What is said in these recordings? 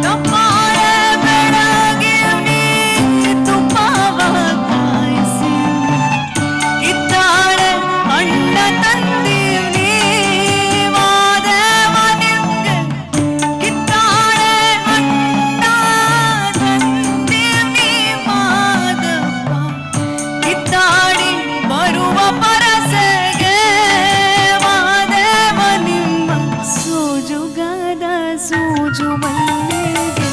ತಪ್ಪಾಳೆ ಬೆಳಗ್ಗೆ ನೀ ತುಪ್ಪವ ಕಾಯಿಸಿ ಕಿತ್ತಾಳೆ ಅಣ್ಣ ತಂದೀವ್ ನೀ ಮಾದೇವ ನಿಮ್ಗೆ ಕಿತ್ತಾಳೆ ಅಣ್ಣ ತಂದೀವ್ ನೀ ಮಾದಪ್ಪ ಕಿತ್ತಾಡಿ ಬರುವ ಪರಸೆಗೆ ಮಾದೇವ ನಿಮ್ಮ ಸೋಜುಗಾದ ಸೂಜು ಮಲ್ಲಿಗೆ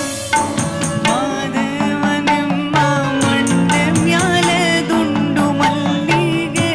ಮಾದೇವ ನಿಮ್ಮ ಮಂಡೆ ಮ್ಯಾಲೆ ದುಂಡು ಮಲ್ಲಿಗೆ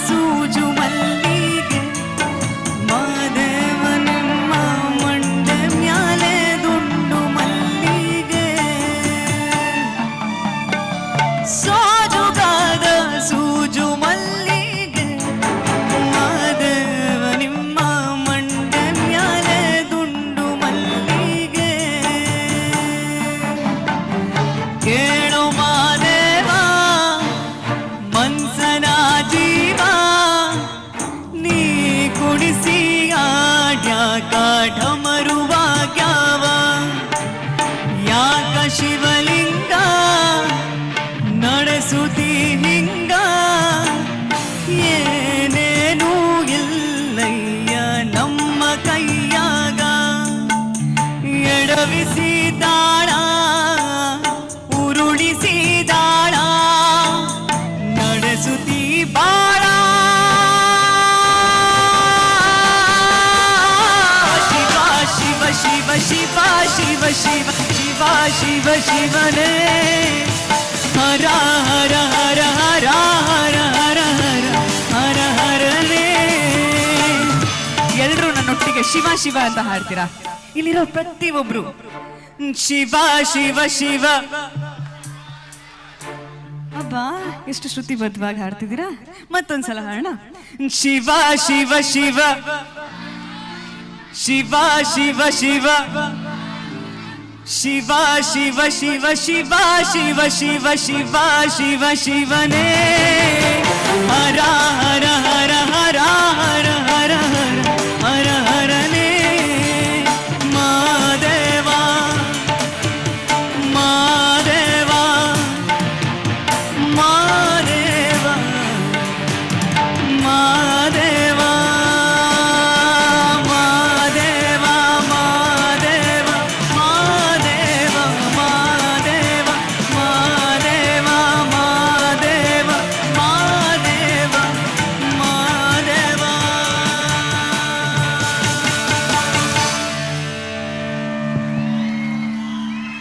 ಸೂಜು ಮಲ್ಲಿಗೆ ಮಾದೇವ ನಿಮ್ಮ ಮಂಡೆ ಮ್ಯಾಲೆ ದುಂಡು ಮಲ್ಲಿಗೆ ಸೋಜುಗಾದ ಸೂಜು ಮಲ್ಲಿಗೆ ಮಾದೇವ ನಿಮ್ಮ ಮಂಡೆ ಮ್ಯಾಲೆ ದುಂಡು ಮಲ್ಲಿಗೆ ಕೇಳು ಮಾದೇವ ಮನ್ಸನ ಜೀವ ನೀ ಕುಡಿಸಿ ಆಡ್ಯಾಕ ಢಮರುವ ಕ್ಯಾವ ಯಾಕ ಶಿವಲಿಂಗ ನಡೆಸುತ್ತಿ ಹಿಂಗ ಏನೇನೂ ಇಲ್ಲಯ್ಯ ನಮ್ಮ ಕೈಯಾಗ ಎಡವಿಸಿ ತಾಳ ಉರುಳಿಸಿ ದಾಳ ನಡೆಸುತ್ತಿ ಬಾಳ ಶಿವ ಶಿವ ಶಿವ ಶಿವ ಶಿವ ಶಿವ ಶಿವ ಶಿವನೇ ಹರ ಹರ ಹರ ಹರ ಹರ ಹರ ಹರ ಹರ ಹರನೇ. ಎಲ್ಲರೂ ನನ್ನೊಟ್ಟಿಗೆ ಶಿವ ಶಿವ ಅಂತ ಹಾಡ್ತೀರಾ? ಇಲ್ಲಿರೋ ಪ್ರತಿಯೊಬ್ರು ಶಿವ ಶಿವ ಶಿವ. ಅಬ್ಬಾ ಎಷ್ಟು ಶ್ರುತಿಬದ್ಧವಾಗಿ ಹಾಡ್ತಿದ್ದೀರಾ. ಮತ್ತೊಂದ್ಸಲ ಹಾಡೋಣ. ಶಿವ ಶಿವ ಶಿವ ಶಿವ ಶಿವ ಶಿವ ಶಿವ ಶಿವ ಶಿವ ಶಿವ ಶಿವ ಶಿವ ಶಿವ ಶಿವ ಶಿವನೇ ಹರ ಹರ ಹರ ಹರ ಹರ